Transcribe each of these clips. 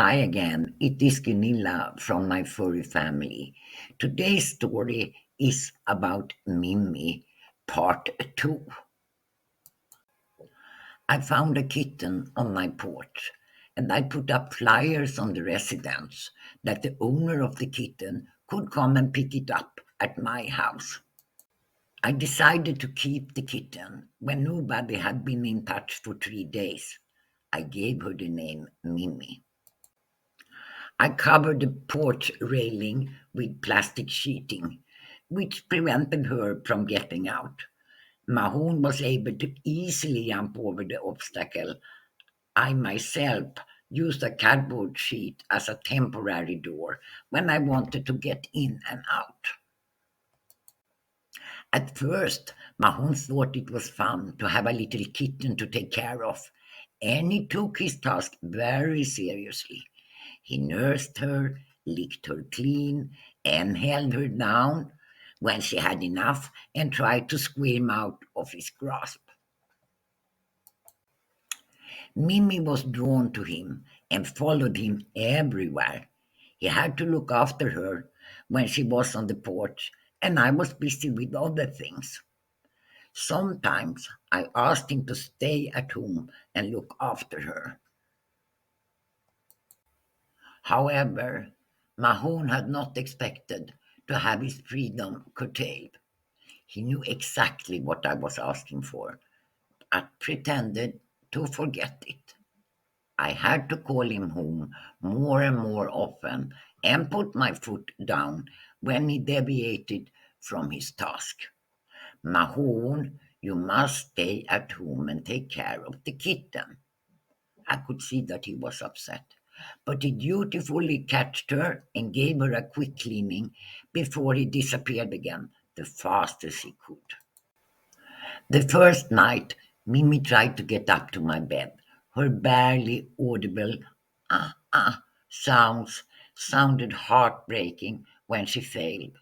Hi again, it is Gunilla from my furry family. Today's story is about Mimi, part 2. I found a kitten on my porch and I put up flyers on the residence that the owner of the kitten could come and pick it up at my house. I decided to keep the kitten when nobody had been in touch for 3 days. I gave her the name Mimi. I covered the porch railing with plastic sheeting, which prevented her from getting out. Mahon was able to easily jump over the obstacle. I myself used a cardboard sheet as a temporary door when I wanted to get in and out. At first, Mahon thought it was fun to have a little kitten to take care of, and he took his task very seriously. He nursed her, licked her clean, and held her down when she had enough and tried to squirm out of his grasp. Mimi was drawn to him and followed him everywhere. He had to look after her when she was on the porch, and I was busy with other things. Sometimes I asked him to stay at home and look after her. However, Mahon had not expected to have his freedom curtailed. He knew exactly what I was asking for. I pretended to forget it. I had to call him home more and more often and put my foot down when he deviated from his task. Mahon, you must stay at home and take care of the kitten. I could see that he was upset, but he dutifully catched her and gave her a quick cleaning before he disappeared again the fastest he could. The first night, Mimi tried to get up to my bed. Her barely audible sounds sounded heartbreaking when she failed.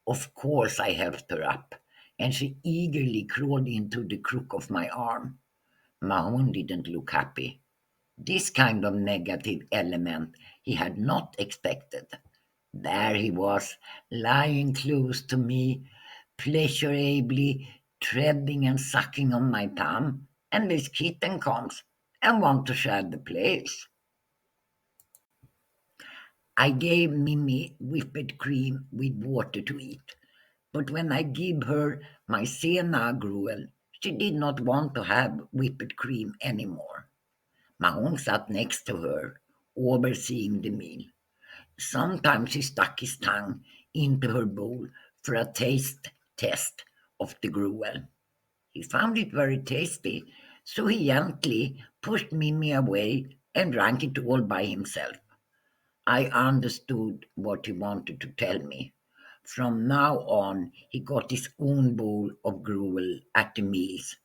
Of course, I helped her up, and she eagerly crawled into the crook of my arm. Mahon didn't look happy. This kind of negative element he had not expected. There he was, lying close to me, pleasurably treading and sucking on my thumb, and this kitten comes and wants to share the place. I gave Mimi whipped cream with water to eat, but when I gave her my Sena gruel, she did not want to have whipped cream anymore. Mahon sat next to her, overseeing the meal. Sometimes he stuck his tongue into her bowl for a taste test of the gruel. He found it very tasty, so he gently pushed Mimi away and drank it all by himself. I understood what he wanted to tell me. From now on, he got his own bowl of gruel at the meals.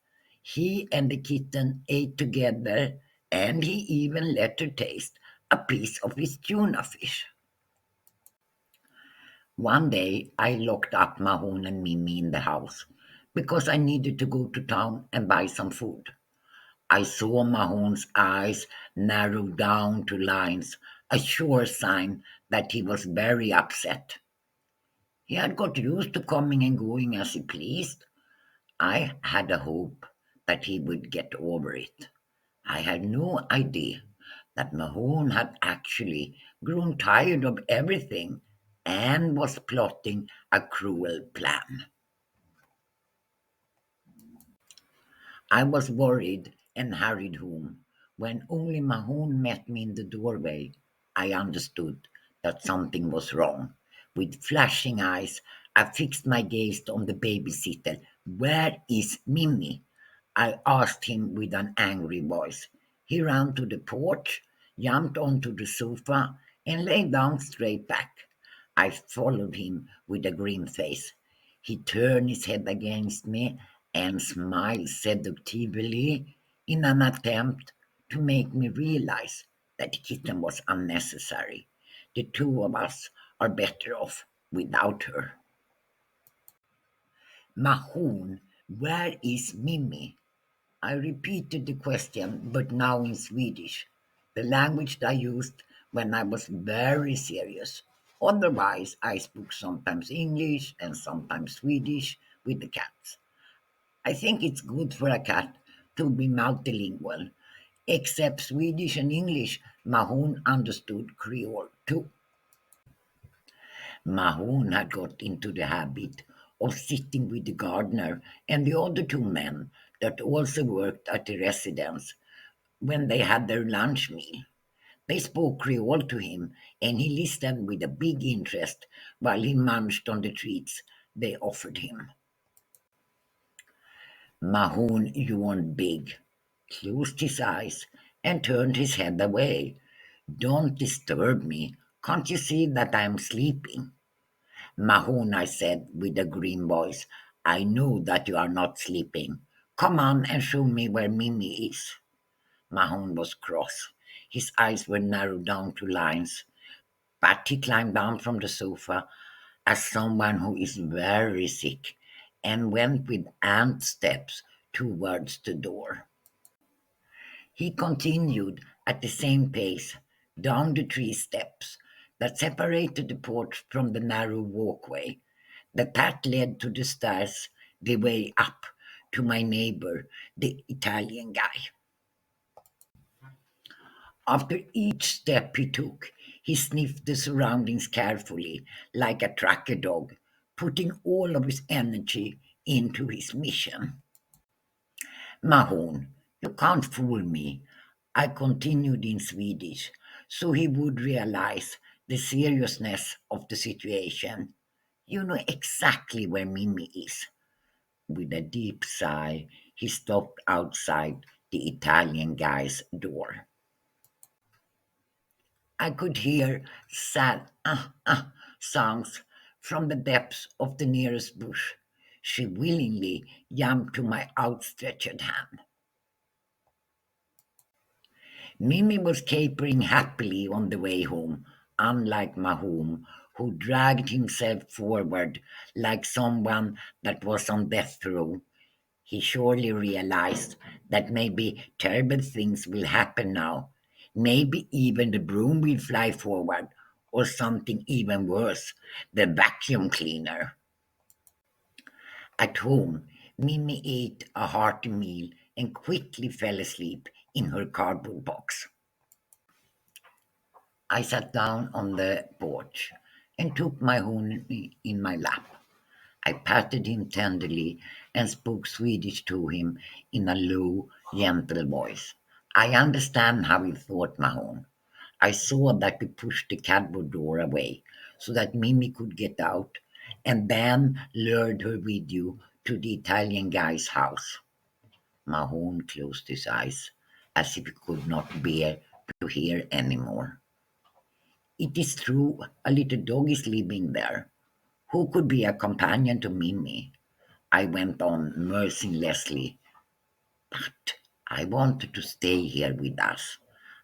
He and the kitten ate together, and he even let her taste a piece of his tuna fish. One day, I locked up Mahon and Mimi in the house because I needed to go to town and buy some food. I saw Mahon's eyes narrow down to lines, a sure sign that he was very upset. He had got used to coming and going as he pleased. I had a hope that he would get over it. I had no idea that Mahone had actually grown tired of everything and was plotting a cruel plan. I was worried and hurried home. When only Mahone met me in the doorway, I understood that something was wrong. With flashing eyes, I fixed my gaze on the babysitter. Where is Mimi? I asked him with an angry voice. He ran to the porch, jumped onto the sofa, and lay down straight back. I followed him with a grim face. He turned his head against me and smiled seductively in an attempt to make me realize that the kitten was unnecessary. The two of us are better off without her. Mahon, where is Mimi? I repeated the question, but now in Swedish, the language I used when I was very serious. Otherwise, I spoke sometimes English and sometimes Swedish with the cats. I think it's good for a cat to be multilingual. Except Swedish and English, Mahon understood Creole too. Mahon had got into the habit of sitting with the gardener and the other two men that also worked at the residence when they had their lunch meal. They spoke Creole to him, and he listened with a big interest while he munched on the treats they offered him. Mahon yawned big, closed his eyes, and turned his head away. Don't disturb me. Can't you see that I am sleeping? Mahon, I said with a grim voice, I know that you are not sleeping. Come on and show me where Mimi is. Mahon was cross. His eyes were narrowed down to lines. But he climbed down from the sofa as someone who is very sick and went with ant steps towards the door. He continued at the same pace down the three steps that separated the porch from the narrow walkway. The path led to the stairs, the way up to my neighbor, the Italian guy. After each step he took, he sniffed the surroundings carefully, like a tracker dog, putting all of his energy into his mission. Mahon, you can't fool me. I continued in Swedish, so he would realize the seriousness of the situation. You know exactly where Mimi is. With a deep sigh, he stopped outside the Italian guy's door. I could hear sad sounds from the depths of the nearest bush. She willingly jumped to my outstretched hand. Mimi was capering happily on the way home, unlike Mahom, who dragged himself forward like someone that was on death row. He surely realized that maybe terrible things will happen now. Maybe even the broom will fly forward, or something even worse, the vacuum cleaner. At home, Mimi ate a hearty meal and quickly fell asleep in her cardboard box. I sat down on the porch and took my honey in my lap. I patted him tenderly and spoke Swedish to him in a low, gentle voice. I understand how you thought, Mahon. I saw that you pushed the cardboard door away so that Mimi could get out and then lured her with you to the Italian guy's house. Mahon closed his eyes as if he could not bear to hear any more. It is true, a little dog is living there. Who could be a companion to Mimi? I went on mercilessly, but I wanted to stay here with us.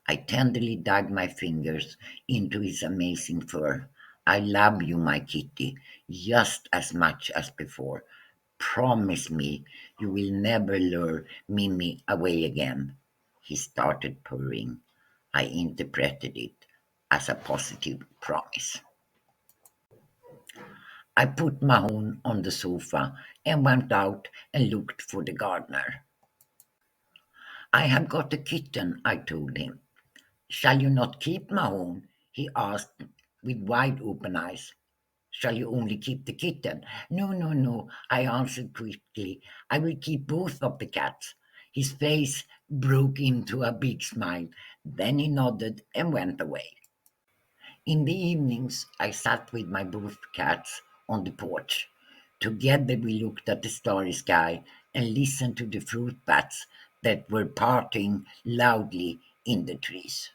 I tenderly dug my fingers into his amazing fur. I love you, my kitty, just as much as before. Promise me you will never lure Mimi away again. He started purring. I interpreted it as a positive promise. I put Mahon on the sofa and went out and looked for the gardener. I have got a kitten, I told him. Shall you not keep Mahon? He asked with wide open eyes. Shall you only keep the kitten? No, no, no, I answered quickly. I will keep both of the cats. His face broke into a big smile. Then he nodded and went away. In the evenings, I sat with my both cats on the porch. Together, we looked at the starry sky and listened to the fruit bats that were parting loudly in the trees.